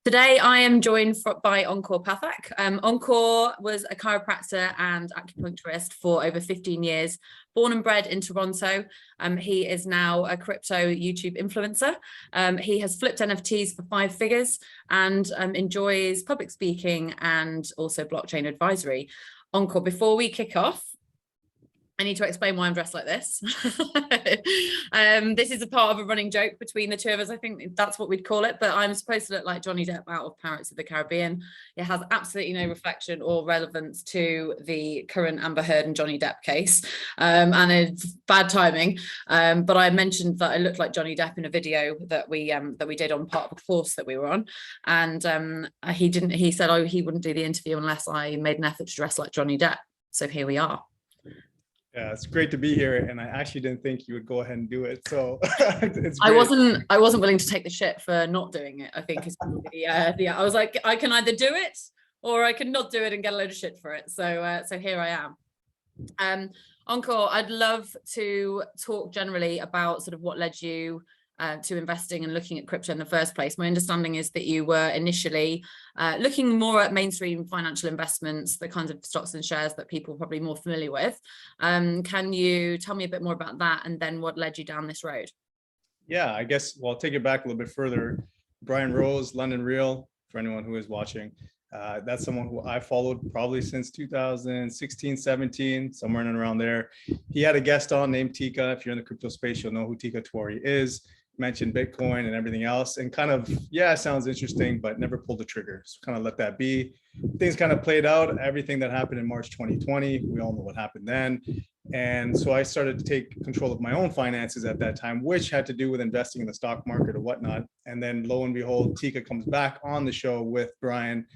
Today, I am joined by Encore Pathak. Encore was a chiropractor and acupuncturist for over 15 years, born and bred in Toronto. He is now a crypto YouTube influencer. He has flipped NFTs for 5 figures and enjoys public speaking and also blockchain advisory. Encore, before we kick off, I need to explain why I'm dressed like this. This is a part of a running joke between the two of us. I think that's what we'd call it, but I'm supposed to look like Johnny Depp out of Pirates of the Caribbean. It has absolutely no reflection or relevance to the current Amber Heard and Johnny Depp case, and it's bad timing. But I mentioned that I looked like Johnny Depp in a video that we did on part of a course that we were on, and he said, oh, he wouldn't do the interview unless I made an effort to dress like Johnny Depp. So here we are. Yeah, it's great to be here, and I actually didn't think you would go ahead and do it. So it's I wasn't willing to take the shit for not doing it. I think is probably I was like, I can either do it or I can not do it and get a load of shit for it. So here I am. Encore, I'd love to talk generally about sort of what led you to investing and looking at crypto in the first place. My understanding is that you were initially looking more at mainstream financial investments, the kinds of stocks and shares that people are probably more familiar with. Can you tell me a bit more about that and then what led you down this road? Yeah, I guess, well, I'll take it back a little bit further. Brian Rose, London Real, for anyone who is watching, that's someone who I followed probably since 2016, 17, somewhere in and around there. He had a guest on named Tika. If you're in the crypto space, you'll know who Tika Twari is. Mentioned Bitcoin and everything else, and kind of, yeah, it sounds interesting, but never pulled the trigger. So kind of let that be. Things kind of played out. Everything that happened in March 2020, we all know what happened then. And so I started to take control of my own finances at that time, which had to do with investing in the stock market or whatnot. And then lo and behold, Tika comes back on the show with Brian.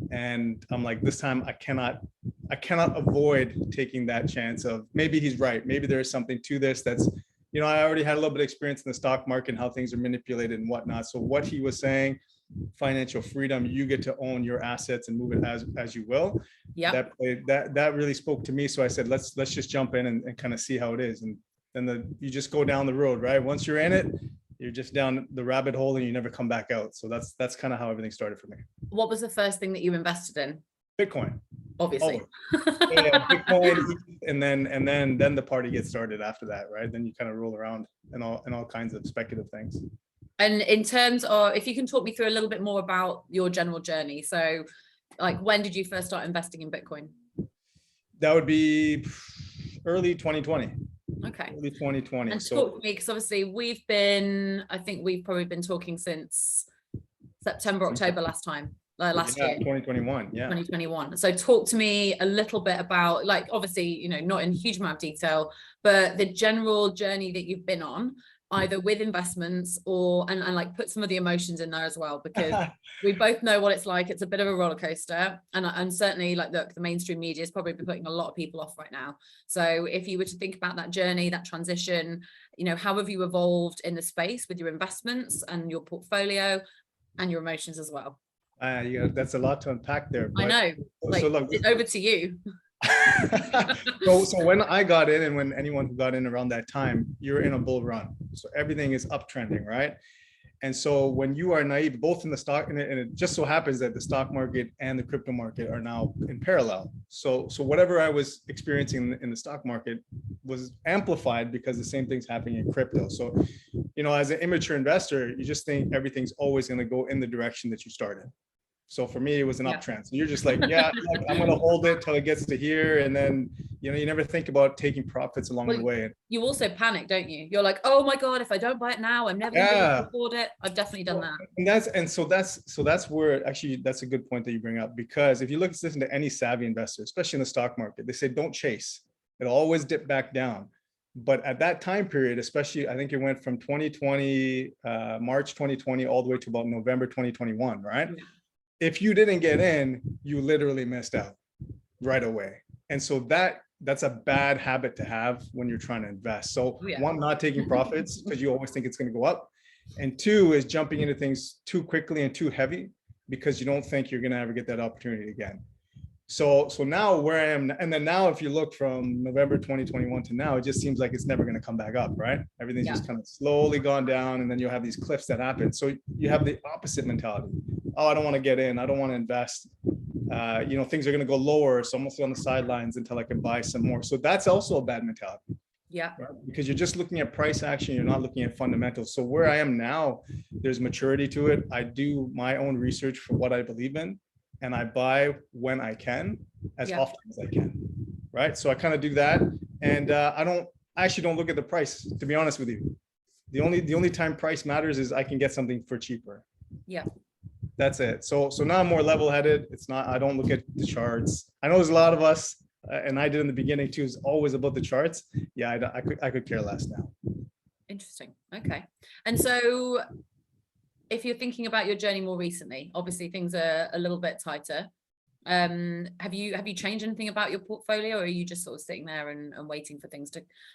And I'm like, this time I cannot avoid taking that chance of maybe he's right. Maybe there is something to this that's, you know, I already had a little bit of experience in the stock market and how things are manipulated and whatnot. So what he was saying, financial freedom, you get to own your assets and move it as you will. Yeah. That really spoke to me. So I said, let's just jump in and kind of see how it is. And then you just go down the road, right? Once you're in it, you're just down the rabbit hole and you never come back out. So that's kind of how everything started for me. What was the first thing that you invested in? Bitcoin. Obviously. Yeah, Bitcoin, and then the party gets started after that, right? Then you kind of roll around and all kinds of speculative things. And in terms of, if you can talk me through a little bit more about your general journey. So like, when did you first start investing in Bitcoin? That would be early 2020. Okay. Early 2020. And talk to me, because obviously I think we've probably been talking since September, October last year. 2021. Yeah. 2021. So talk to me a little bit about, like, obviously, you know, not in a huge amount of detail, but the general journey that you've been on, either with investments or, and like put some of the emotions in there as well, because we both know what it's like. It's a bit of a roller coaster. And certainly, like, look, the mainstream media is probably putting a lot of people off right now. So if you were to think about that journey, that transition, you know, how have you evolved in the space with your investments and your portfolio and your emotions as well? Yeah, that's a lot to unpack there. I know. Like, so look, over to you. so when I got in, and when anyone who got in around that time, you're in a bull run. So everything is uptrending, right? And so when you are naive, both in the stock, and it just so happens that the stock market and the crypto market are now in parallel. So whatever I was experiencing in the stock market was amplified because the same thing's happening in crypto. So, you know, as an immature investor, you just think everything's always going to go in the direction that you started. So for me, it was an uptrend. So you're just like, yeah, I'm going to hold it till it gets to here. And then, you know, you never think about taking profits along the way. You also panic, don't you? You're like, oh my God, if I don't buy it now, I'm never going to be able to afford it. I've definitely done that. And so that's where, actually, that's a good point that you bring up, because if you listen to any savvy investor, especially in the stock market, they say, don't chase. It'll always dip back down. But at that time period, especially, I think it went from 2020, March 2020, all the way to about November 2021, right? Yeah. If you didn't get in, you literally missed out right away. And so that's a bad habit to have when you're trying to invest. So one, not taking profits because you always think it's going to go up. And two is jumping into things too quickly and too heavy because you don't think you're going to ever get that opportunity again. So now where I am, and then now if you look from November 2021 to now, it just seems like it's never going to come back up, right? Everything's just kind of slowly gone down, and then you'll have these cliffs that happen. So you have the opposite mentality. oh, I don't want to get in, I don't want to invest. Things are going to go lower, so I'm mostly on the sidelines until I can buy some more. So that's also a bad mentality. Yeah. Right? Because you're just looking at price action, you're not looking at fundamentals. So where I am now, there's maturity to it. I do my own research for what I believe in, and I buy when I can, as often as I can. Right. So I kind of do that. And I actually don't look at the price, to be honest with you. The only time price matters is I can get something for cheaper. Yeah. That's it. So now I'm more level-headed. I don't look at the charts. I know there's a lot of us, and I did in the beginning too, is always about the charts. Yeah, I could care less now. Interesting. Okay. And so if you're thinking about your journey more recently, obviously things are a little bit tighter. Have you changed anything about your portfolio, or are you just sort of sitting there and waiting for things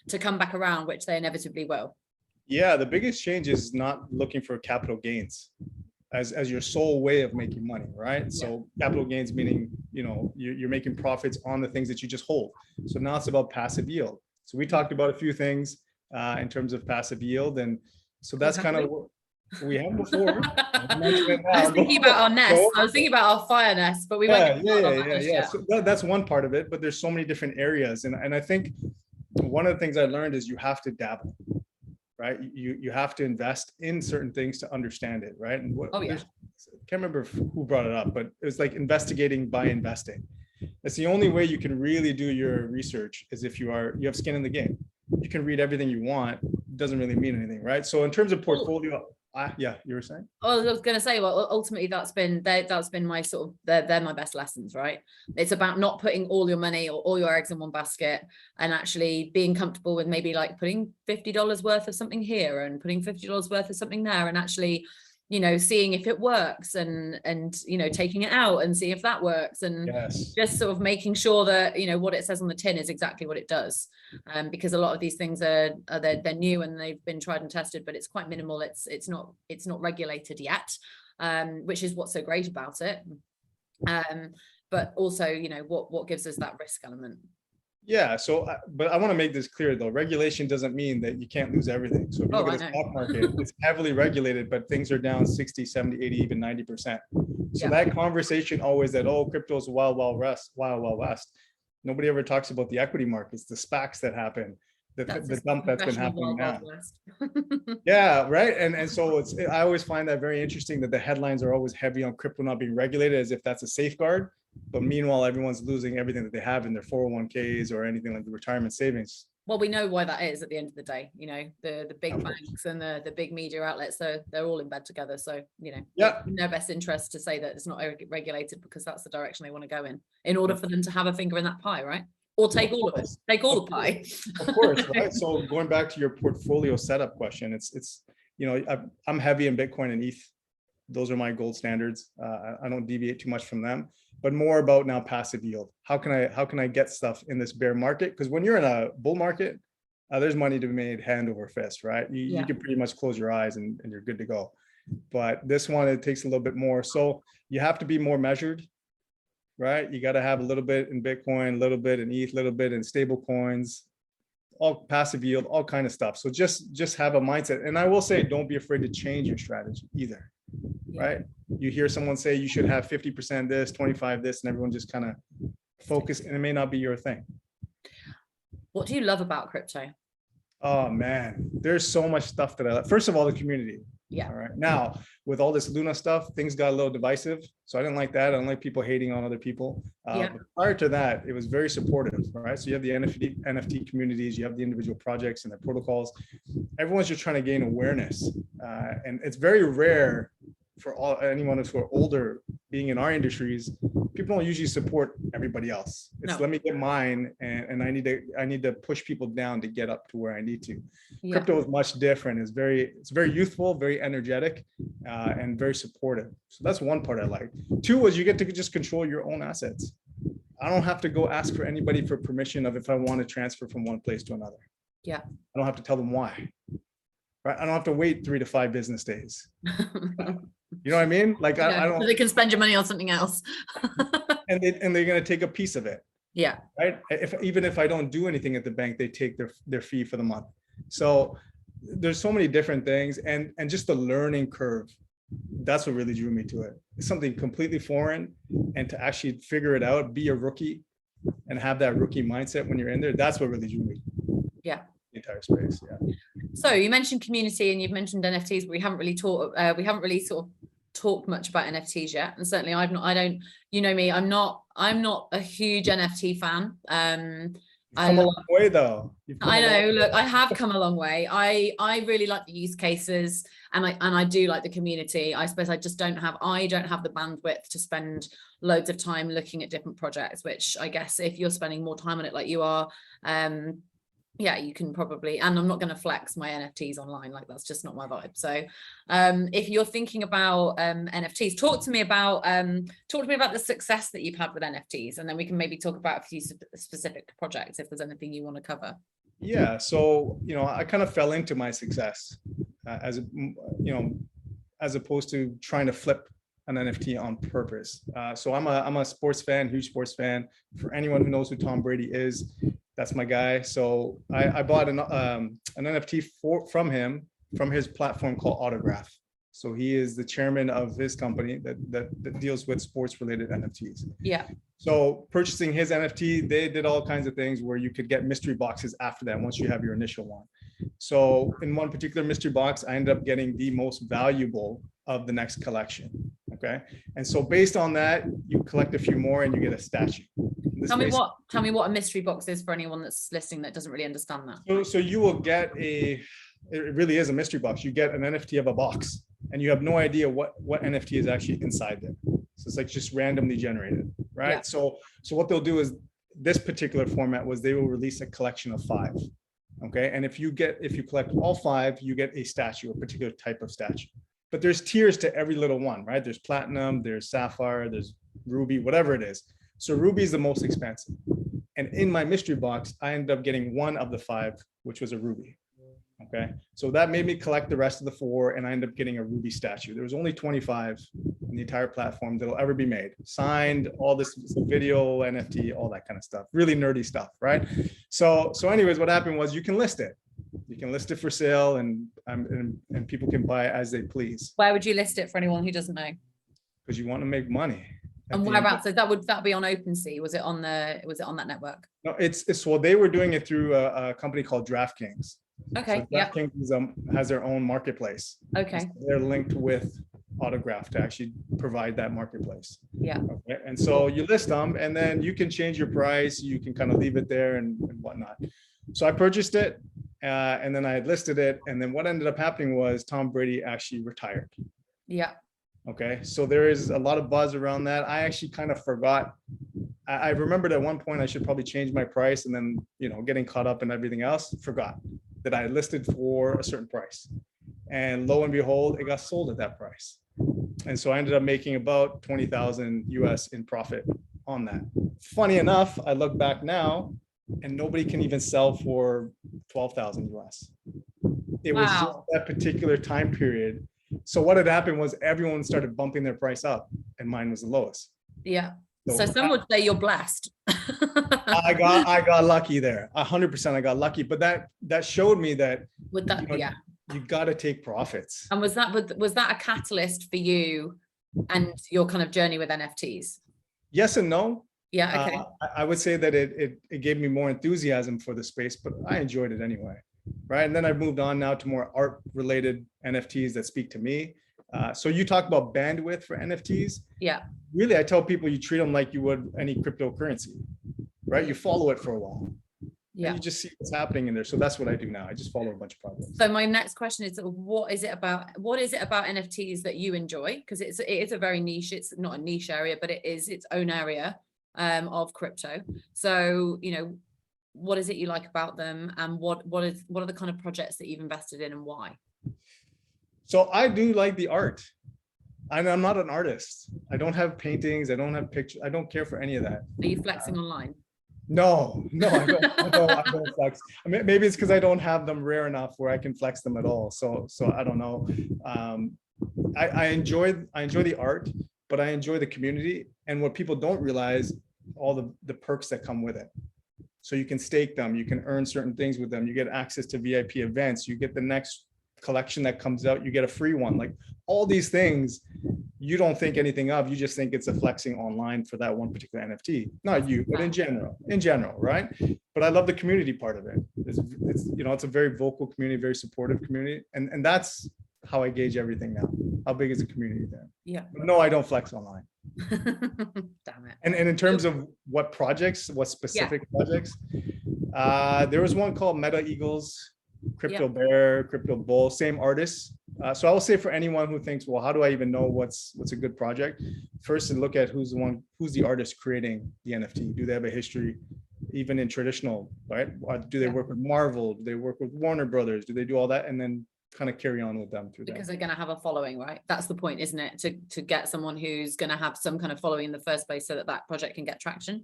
to come back around, which they inevitably will? Yeah, the biggest change is not looking for capital gains as your sole way of making money, right? So capital gains meaning, you're making profits on the things that you just hold. So now it's about passive yield. So we talked about a few things in terms of passive yield, and so that's kind of what we have before. I was thinking about our nest. I was thinking about our fire nest, but we won't. Yeah. So that's one part of it, but there's so many different areas, and I think one of the things I learned is you have to dabble. Right, you have to invest in certain things to understand it, right? And I can't remember who brought it up, but it was like investigating by investing. That's the only way you can really do your research, is if you have skin in the game. You can read everything you want, it doesn't really mean anything, right? So in terms of portfolio, you were saying? Oh, I was going to say, well, ultimately that's been my sort of, they're my best lessons, right? It's about not putting all your money or all your eggs in one basket, and actually being comfortable with maybe like putting $50 worth of something here and putting $50 worth of something there, and actually, seeing if it works, and taking it out and see if that works, and just sort of making sure that what it says on the tin is exactly what it does, because a lot of these things they're new and they've been tried and tested, but it's quite minimal. It's not regulated yet, which is what's so great about it, but also what gives us that risk element. Yeah. So, but I want to make this clear though. Regulation doesn't mean that you can't lose everything. So if you look at the stock market, it's heavily regulated, but things are down 60, 70, 80, even 90%. So that conversation always that, crypto is wild, wild west. Nobody ever talks about the equity markets, the SPACs that happen, the dump that's been happening now. Yeah, right. And so I always find that very interesting that the headlines are always heavy on crypto not being regulated, as if that's a safeguard. But meanwhile, everyone's losing everything that they have in their 401ks or anything like the retirement savings. Well, we know why that is at the end of the day. The big banks and the big media outlets, they're all in bed together. So, in their best interest to say that it's not regulated, because that's the direction they want to go in order for them to have a finger in that pie, right? Or take all of it, take all the pie. Of course, right? So going back to your portfolio setup question, it's I'm heavy in Bitcoin and ETH. Those are my gold standards. I don't deviate too much from them, but more about now passive yield. How can I get stuff in this bear market? Because when you're in a bull market, there's money to be made hand over fist, right? You can pretty much close your eyes and you're good to go. But this one, it takes a little bit more. So you have to be more measured, right? You got to have a little bit in Bitcoin, a little bit in ETH, a little bit in stable coins, all passive yield, all kind of stuff. So just have a mindset. And I will say, don't be afraid to change your strategy either. Right? You hear someone say you should have 50% this, 25 this, and everyone just kind of focus, and it may not be your thing. What do you love about crypto? Oh man, there's so much stuff that I love. First of all, the community. Yeah. All right. Now, with all this Luna stuff, things got a little divisive. So I didn't like that. I don't like people hating on other people. But prior to that, it was very supportive, right? So you have the NFT communities, you have the individual projects and their protocols. Everyone's just trying to gain awareness. And it's very rare for anyone who are older, being in our industries, people don't usually support everybody else. It's let me get mine, and I need to push people down to get up to where I need to. Crypto is much different. It's very youthful, very energetic, and very supportive. So that's one part I like. Two was you get to just control your own assets. I don't have to go ask for anybody for permission of if I want to transfer from one place to another. Yeah. I don't have to tell them why. Right? I don't have to wait 3 to 5 business days. You know what I mean? Like I don't. So they can spend your money on something else. and they're going to take a piece of it. Yeah. Right. Even if I don't do anything at the bank, they take their fee for the month. So there's so many different things, and just the learning curve That's what really drew me to it. It's something completely foreign, and to actually figure it out, be a rookie and have that rookie mindset when you're in there, that's what really drew me. Yeah. The entire space. Yeah. So you mentioned community and you've mentioned NFTs, but we haven't really sort of talked much about NFTs yet. And certainly you know me, I'm not a huge NFT fan. You've come a long way though. I know, look, I have come a long way. I really like the use cases, and I do like the community. I suppose I don't have the bandwidth to spend loads of time looking at different projects, which I guess if you're spending more time on it like you are, yeah, you can probably, and I'm not going to flex my NFTs online, like that's just not my vibe. So if you're thinking about NFTs, talk to me about the success that you've had with NFTs, and then we can maybe talk about a few specific projects if there's anything you want to cover. Yeah, so I kind of fell into my success as opposed to trying to flip an NFT on purpose. So I'm a sports fan, huge sports fan. For anyone who knows who Tom Brady is, that's my guy. So I bought an NFT from him, from his platform called Autograph. So he is the chairman of his company that deals with sports related NFTs. Yeah. So purchasing his NFT, they did all kinds of things where you could get mystery boxes after that once you have your initial one. So in one particular mystery box, I ended up getting the most valuable of the next collection. Okay. And so based on that, you collect a few more and you get a statue. Tell me what a mystery box is for anyone that's listening that doesn't really understand that. So you will get it really is a mystery box. You get an NFT of a box and you have no idea what NFT is actually inside there. So it's like just randomly generated, right? Yeah. So what they'll do is, this particular format was they will release a collection of 5. Okay. And if you collect all 5, you get a statue, a particular type of statue. But there's tiers to every little one, right? There's platinum, there's sapphire, there's ruby, whatever it is. So ruby is the most expensive. And in my mystery box, I ended up getting one of the 5, which was a ruby. Okay. So that made me collect the rest of the 4, and I ended up getting a ruby statue. There was only 25 in the entire platform that'll ever be made. Signed, all this video, NFT, all that kind of stuff. Really nerdy stuff, right? So anyways, what happened was you can list it. You can list it for sale, and people can buy it as they please. Where would you list it for anyone who doesn't know? Because you want to make money. And whereabouts? So that would be on OpenSea? Was it on that network? No, it's well, they were doing it through a company called DraftKings. Okay. So DraftKings has their own marketplace. Okay. So they're linked with Autograph to actually provide that marketplace. Yeah. Okay. And so you list them, and then you can change your price. You can kind of leave it there and whatnot. So I purchased it, and then I had listed it, and then what ended up happening was Tom Brady actually retired. Yeah. Okay, so there is a lot of buzz around that. I actually kind of forgot. I remembered at one point I should probably change my price, and then, getting caught up in everything else, forgot that I listed for a certain price. And lo and behold, it got sold at that price. And so I ended up making about 20,000 US in profit on that. Funny enough, I look back now and nobody can even sell for 12,000 US. It was just that particular time period. So what had happened was everyone started bumping their price up, and mine was the lowest. Yeah. So some would say you're blessed. I got lucky there. 100% I got lucky, but that showed me that you got to take profits. And was that a catalyst for you and your kind of journey with NFTs? Yes and no. Yeah. Okay. I would say that it gave me more enthusiasm for the space, but I enjoyed it anyway. Right. And then I've moved on now to more art related NFTs that speak to me. So you talk about bandwidth for NFTs. Yeah. Really, I tell people you treat them like you would any cryptocurrency, right? You follow it for a while. Yeah. And you just see what's happening in there. So that's what I do now. I just follow a bunch of projects. So my next question is, what is it about NFTs that you enjoy? Because it is a very niche, it's not a niche area, but it is its own area of crypto. So, what is it you like about them, and what are the kind of projects that you've invested in and why? So I do like the art. I'm not an artist. I don't have paintings. I don't have pictures. I don't care for any of that. Are you flexing online? No, I don't flex. I mean, maybe it's because I don't have them rare enough where I can flex them at all. So I don't know. I enjoy the art, but I enjoy the community, and what people don't realize, all the perks that come with it. So you can stake them, you can earn certain things with them, you get access to VIP events, you get the next collection that comes out, you get a free one. Like all these things, you don't think anything of, you just think it's a flexing online for that one particular NFT. Not you, but in general, right? But I love the community part of it. It's you know, it's a very vocal community, very supportive community. And that's how I gauge everything now. How big is the community there? Yeah. But no, I don't flex online. Damn it. And in terms of what projects, what specific projects, there was one called Meta Eagles, Crypto Bear, Crypto Bull, same artists. So I will say for anyone who thinks, well, how do I even know what's a good project? First, look at who's the artist creating the NFT. Do they have a history, even in traditional, right? Do they work with Marvel? Do they work with Warner Brothers? Do they do all that? And then kind of carry on with them through that. Because they're going to have a following, right? That's the point, isn't it? To get someone who's going to have some kind of following in the first place so that that project can get traction.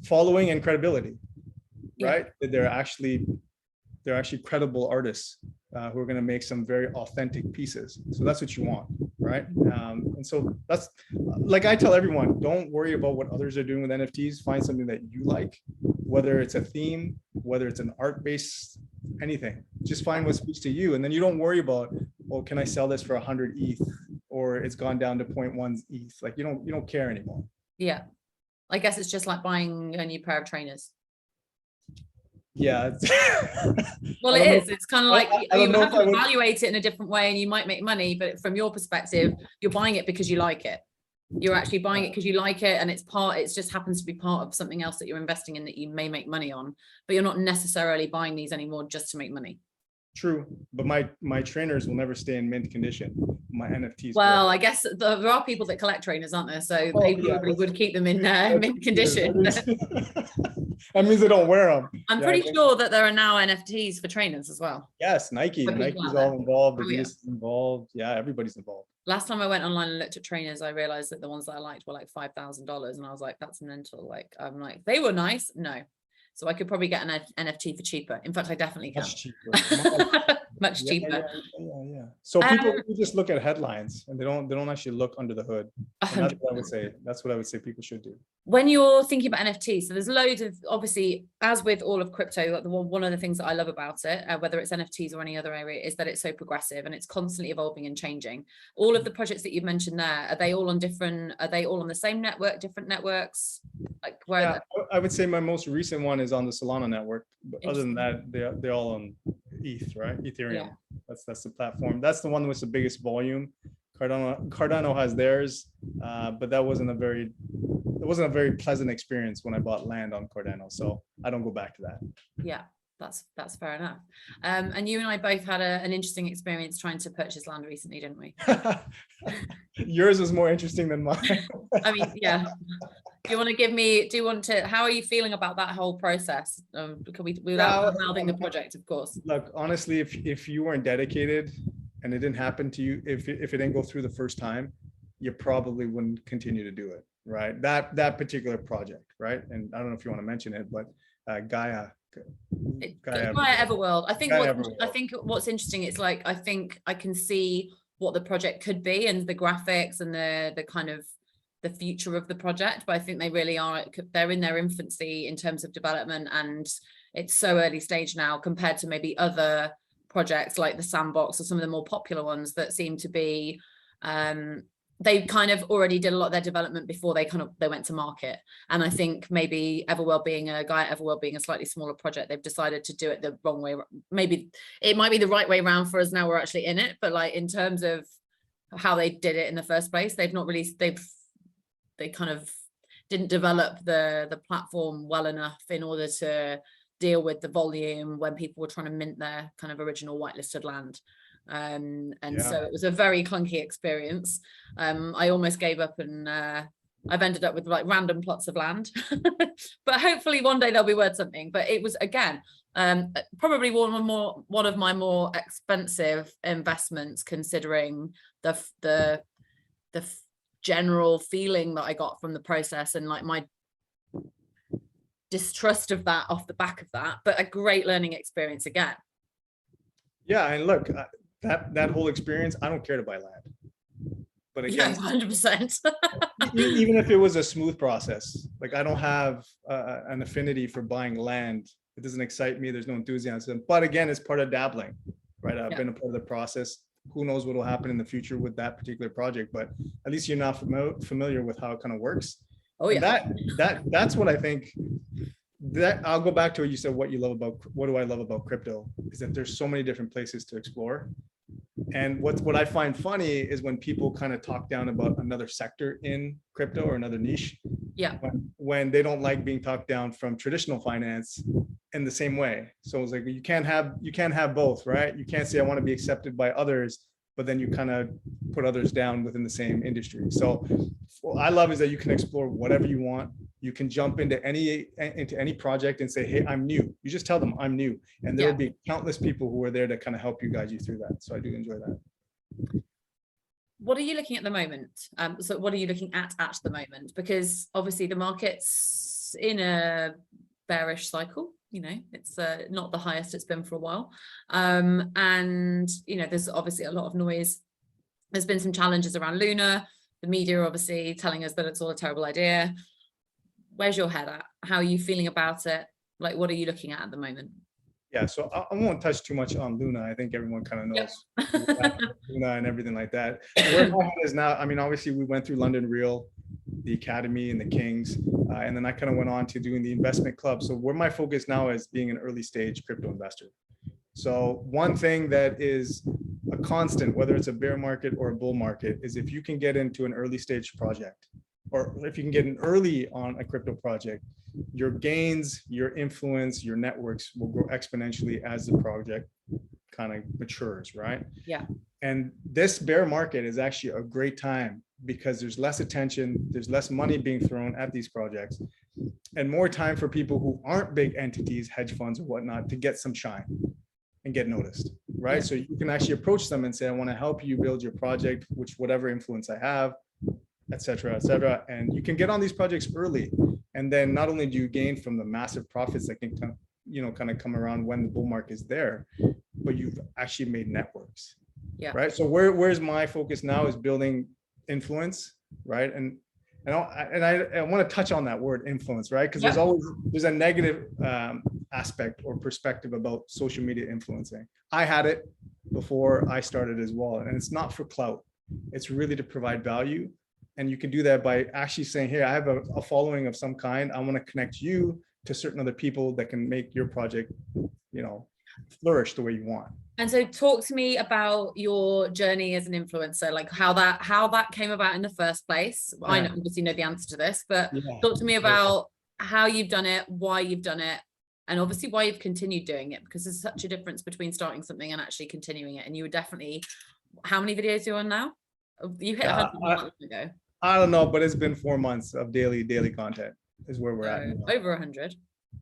Following and credibility, right? They're actually credible artists who are going to make some very authentic pieces. So that's what you want, right? And so that's, like I tell everyone, don't worry about what others are doing with NFTs. Find something that you like, whether it's a theme, whether it's an art-based, anything. Just find what speaks to you. And then you don't worry about, well, can I sell this for 100 ETH? Or it's gone down to 0.1 ETH. Like you don't care anymore. Yeah. I guess it's just like buying a new pair of trainers. Yeah. Well, it is. It's kind of like you have to evaluate it in a different way and you might make money, but from your perspective, you're buying it because you like it. You're actually buying it because you like it, and it just happens to be part of something else that you're investing in that you may make money on, but you're not necessarily buying these anymore just to make money. True, but my trainers will never stay in mint condition. My NFTs. Well, I guess there are people that collect trainers, aren't there? So they probably would keep them in mint condition. That means they don't wear them. I'm pretty sure that there are now NFTs for trainers as well. Yes, Nike's all involved. Adidas is involved. Yeah, everybody's involved. Last time I went online and looked at trainers, I realized that the ones that I liked were like $5,000, and I was like, that's mental. Like, I'm like, they were nice. No. So I could probably get an NFT for cheaper. In fact, I definitely can. Much cheaper. Much cheaper. Yeah. So people just look at headlines and they don't actually look under the hood. And that's what I would say. That's what I would say people should do. When you're thinking about NFTs, so there's loads of, obviously, as with all of crypto, like one of the things that I love about it, whether it's NFTs or any other area, is that it's so progressive and it's constantly evolving and changing. All of the projects that you've mentioned there, are they all on the same network, different networks? Like where? Yeah, I would say my most recent one is on the Solana network. But other than that, they're all on ETH, right? Ethereum. Yeah. That's the platform. That's the one with the biggest volume. Cardano has theirs, but that wasn't a very pleasant experience when I bought land on Cardano. So I don't go back to that. Yeah, that's fair enough. And you and I both had an interesting experience trying to purchase land recently, didn't we? Yours was more interesting than mine. I mean, yeah. How are you feeling about that whole process? Without mouthing the project, of course. Look, honestly, if you weren't dedicated and it didn't happen to you, if it didn't go through the first time, you probably wouldn't continue to do it, right? That particular project, right? And I don't know if you want to mention it, but Gaia Everworld. I think what's interesting is, like, I think I can see what the project could be and the graphics and the kind of the future of the project, but I think they really they're in their infancy in terms of development, and it's so early stage now compared to maybe other projects like the Sandbox or some of the more popular ones that seem to be they kind of already did a lot of their development before they went to market. And I think maybe Everworld being a slightly smaller project, they've decided to do it the wrong way. Maybe it might be the right way around for us now we're actually in it, but like in terms of how they did it in the first place, they kind of didn't develop the platform well enough in order to deal with the volume when people were trying to mint their kind of original whitelisted land. So it was a very clunky experience. I almost gave up, and I've ended up with like random plots of land, but hopefully one day they'll be worth something. But it was, again, probably one of my more expensive investments, considering the general feeling that I got from the process and like my distrust of that off the back of that, but a great learning experience again. Yeah, and look, that whole experience, I don't care to buy land. But again, 100%. Even if it was a smooth process, like I don't have an affinity for buying land. It doesn't excite me. There's no enthusiasm. But again, it's part of dabbling, right? I've Yeah. been a part of the process. Who knows what will happen in the future with that particular project, but at least you're not familiar with how it kind of works. Oh And yeah. that's what I think. That I'll go back to what you said. What do I love about crypto is that there's so many different places to explore. And what I find funny is when people kind of talk down about another sector in crypto or another niche, Yeah. when they don't like being talked down from traditional finance in the same way. So it's like you can't have both, right? You can't say I want to be accepted by others, but then you kind of put others down within the same industry. So what I love is that you can explore whatever you want. You can jump into any project and say, hey, I'm new. You just tell them I'm new. And there will be countless people who are there to kind of help you, guide you through that. So I do enjoy that. What are you looking at the moment? So what are you looking at the moment? Because obviously the market's in a bearish cycle. You know, it's not the highest it's been for a while. And, you know, there's obviously a lot of noise. There's been some challenges around Luna. The media obviously telling us that it's all a terrible idea. Where's your head at? How are you feeling about it? Like, what are you looking at the moment? Yeah, so I won't touch too much on Luna. I think everyone kind of knows Luna and everything like that. Where my head is now, I mean, obviously we went through London Real, the Academy and the Kings, and then I kind of went on to doing the investment club. So where my focus now is being an early stage crypto investor. So one thing that is a constant, whether it's a bear market or a bull market, is if you can get into an early stage project, or if you can get in early on a crypto project, your gains, your influence, your networks will grow exponentially as the project kind of matures, right? Yeah. And this bear market is actually a great time because there's less attention, there's less money being thrown at these projects, and more time for people who aren't big entities, hedge funds or whatnot, to get some shine and get noticed, right? So you can actually approach them and say, I want to help you build your project, which whatever influence I have, et cetera, and you can get on these projects early. And then not only do you gain from the massive profits that can kind of come around when the bull market is there, but you've actually made networks. Yeah. Right. So where's my focus now is building influence, right? And I want to touch on that word influence, right? Because there's a negative aspect or perspective about social media influencing. I had it before I started as well, and it's not for clout. It's really to provide value. And you can do that by actually saying, hey, I have a following of some kind. I want to connect you to certain other people that can make your project, flourish the way you want. And so talk to me about your journey as an influencer, like how that came about in the first place. Yeah. I obviously know the answer to this, but talk to me about how you've done it, why you've done it, and obviously why you've continued doing it, because there's such a difference between starting something and actually continuing it. And you were definitely, how many videos are you on now? You hit 100 months ago. I don't know, but it's been 4 months of daily content is where we're at. Over 100.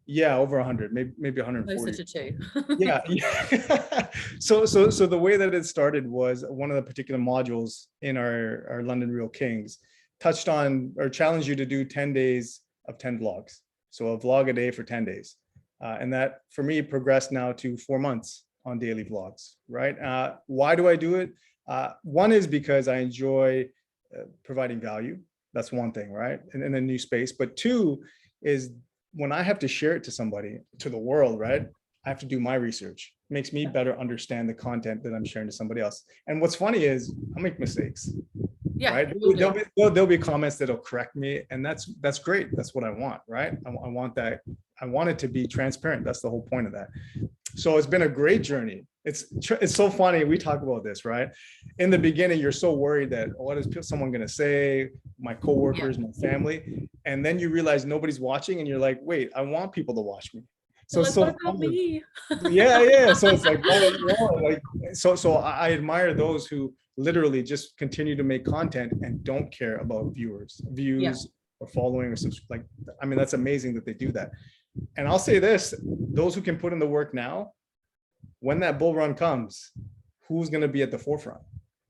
Yeah, over 100, maybe 140. Closer to 2. Yeah. So the way that it started was one of the particular modules in our London Real Kings touched on or challenged you to do 10 days of 10 vlogs. So a vlog a day for 10 days. And that for me progressed now to 4 months on daily vlogs, right? Why do I do it? One is because I enjoy providing value. That's one thing, right? In a new space. But two is when I have to share it to somebody, to the world, right? I have to do my research. It makes me better understand the content that I'm sharing to somebody else. And what's funny is I make mistakes. Yeah, right. There'll be comments that'll correct me, and that's great. That's what I want, right? I want that. I want it to be transparent. That's the whole point of that. So it's been a great journey. It's so funny. We talk about this, right? In the beginning, you're so worried that what is someone going to say, my coworkers, my family, and then you realize nobody's watching, and you're like, wait, I want people to watch me. So like, what about me? Yeah. So it's like, so I admire those who literally just continue to make content and don't care about views or following or something. Like, I mean, that's amazing that they do that. And I'll say this, those who can put in the work now, when that bull run comes, who's going to be at the forefront?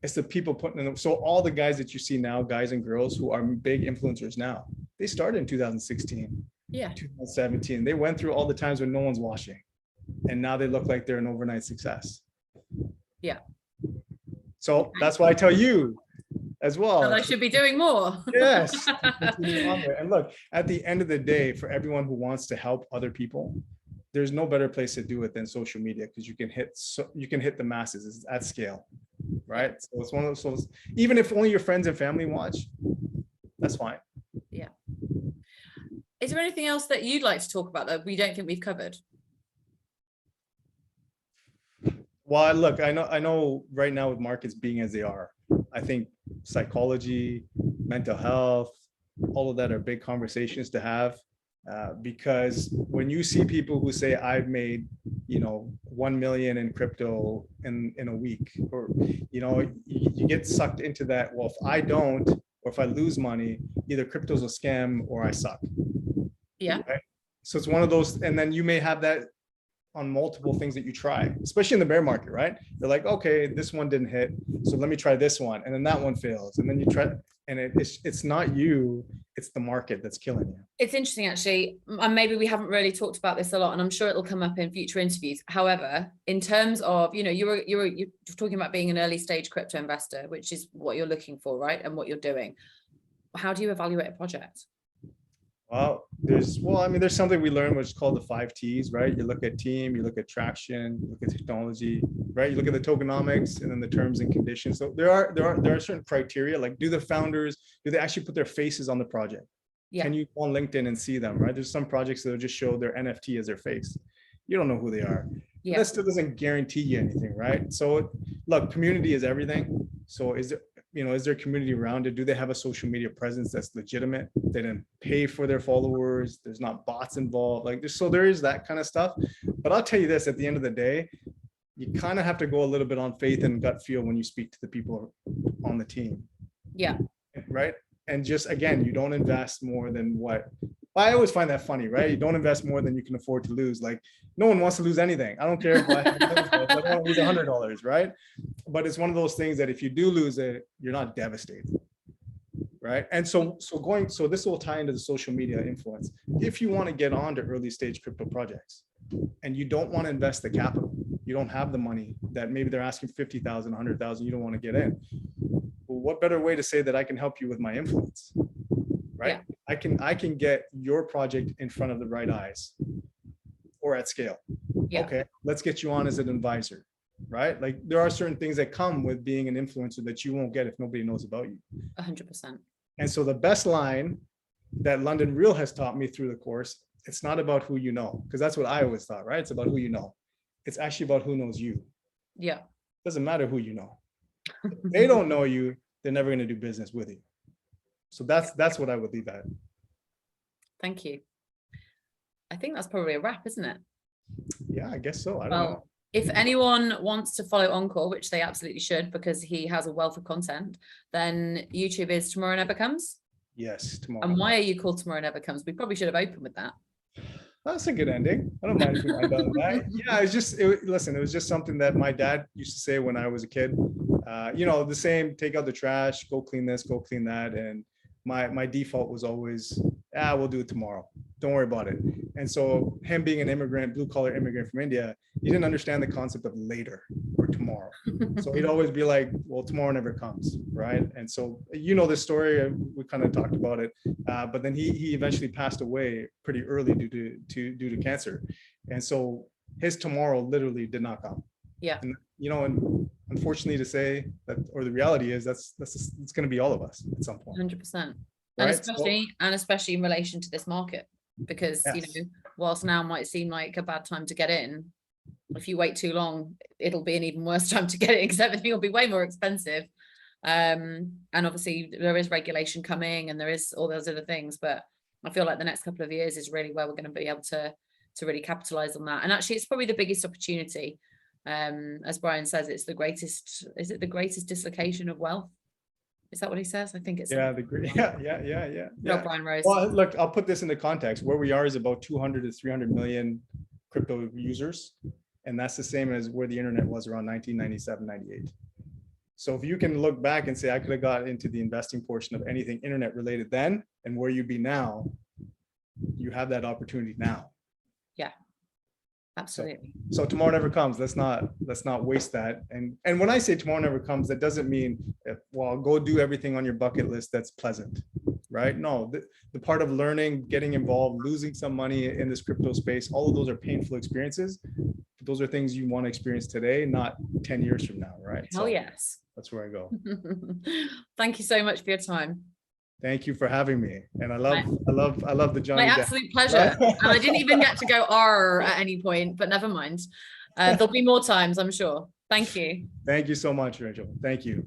It's the people putting in. So all the guys that you see now, guys and girls who are big influencers now, they started in 2016, 2017. They went through all the times when no one's watching, and now they look like they're an overnight success. Yeah. So that's why I tell you as well. That I should be doing more. Yes. And look, at the end of the day, for everyone who wants to help other people, there's no better place to do it than social media, because you can hit the masses at scale, right? So it's one of those, so even if only your friends and family watch, that's fine. Yeah. Is there anything else that you'd like to talk about that we don't think we've covered? Well, look, I know right now with markets being as they are, I think psychology, mental health, all of that are big conversations to have. Because when you see people who say I've made, 1 million in crypto in a week, or, you get sucked into that. Well, if I don't, or if I lose money, either crypto's a scam or I suck. Yeah. Right? So it's one of those, and then you may have that on multiple things that you try, especially in the bear market, right? You're like, okay, this one didn't hit, so let me try this one, and then that one fails, and then you try, and it's not you, it's the market that's killing you. It's interesting, actually, and maybe we haven't really talked about this a lot, and I'm sure it'll come up in future interviews. However, in terms of, you're talking about being an early stage crypto investor, which is what you're looking for, right? And what you're doing. How do you evaluate a project? Well, there's something we learned, which is called the 5 T's, right? You look at team, you look at traction, you look at technology, right? You look at the tokenomics, and then the terms and conditions. So there are certain criteria, like, do the founders, do they actually put their faces on the project? Yeah. Can you go on LinkedIn and see them, right? There's some projects that'll just show their NFT as their face. You don't know who they are. Yeah. That still doesn't guarantee you anything, right? So look, community is everything. So is there community around it? Do they have a social media presence that's legitimate? They didn't pay for their followers. There's not bots involved. So there is that kind of stuff. But I'll tell you this, at the end of the day, you kind of have to go a little bit on faith and gut feel when you speak to the people on the team. Yeah. Right. And just, again, you don't invest more than what, I always find that funny, right? You don't invest more than you can afford to lose. Like, no one wants to lose anything. I don't care if I don't want to lose $100, right? But it's one of those things that if you do lose it, you're not devastated, right? And so this will tie into the social media influence. If you want to get on to early stage crypto projects and you don't want to invest the capital, you don't have the money, that maybe they're asking 50,000, 100,000, you don't want to get in. Well, what better way to say that I can help you with my influence? Right? Yeah. I can get your project in front of the right eyes or at scale. Yeah. Okay, let's get you on as an advisor, right? Like, there are certain things that come with being an influencer that you won't get if nobody knows about you. 100%. And so the best line that London Real has taught me through the course, it's not about who you know, because that's what I always thought, right? It's about who you know. It's actually about who knows you. Yeah. Doesn't matter who you know. If they don't know you, they're never going to do business with you. So that's what I would leave at. Thank you. I think that's probably a wrap, isn't it? Yeah, I guess so. I don't know. If anyone wants to follow Encore, which they absolutely should, because he has a wealth of content, then YouTube is Tomorrow Never Comes. Yes, tomorrow. And why are you called Tomorrow Never Comes? We probably should have opened with that. That's a good ending. I don't mind if you mind on that. Yeah, it was just something that my dad used to say when I was a kid. The same, take out the trash, go clean this, go clean that. And my default was always, we'll do it tomorrow. Don't worry about it. And so him being an immigrant, blue collar immigrant from India, he didn't understand the concept of later or tomorrow. So he'd always be like, well, tomorrow never comes, right? And so, this story, we kind of talked about it, but then he eventually passed away pretty early due to cancer. And so his tomorrow literally did not come. Yeah. And, and unfortunately to say that, or the reality is it's going to be all of us at some point. 100%. And especially in relation to this market, because, yes, whilst now might seem like a bad time to get in, if you wait too long, it'll be an even worse time to get in, because everything will be way more expensive. And obviously there is regulation coming and there is all those other things, but I feel like the next couple of years is really where we're going to be able to really capitalize on that. And actually it's probably the biggest opportunity. As Brian says, is it the greatest dislocation of wealth? Is that what he says? I think it's yeah. Brian Rose. Well, look, I'll put this into context. Where we are is about 200 to 300 million crypto users, and that's the same as where the internet was around 1997, 98. So if you can look back and say, I could have got into the investing portion of anything internet related then, and where you'd be now, you have that opportunity now. Yeah. Absolutely. So tomorrow never comes. Let's not waste that. And when I say tomorrow never comes, that doesn't mean, well, go do everything on your bucket list that's pleasant. right? No, the part of learning, getting involved, losing some money in this crypto space, all of those are painful experiences. But those are things you want to experience today, not 10 years from now, right? Hell yes. That's where I go. Thank you so much for your time. Thank you for having me. And I love the Johnny. My absolute pleasure. And I didn't even get to go R at any point, but never mind. There'll be more times, I'm sure. Thank you. Thank you so much, Rachel. Thank you.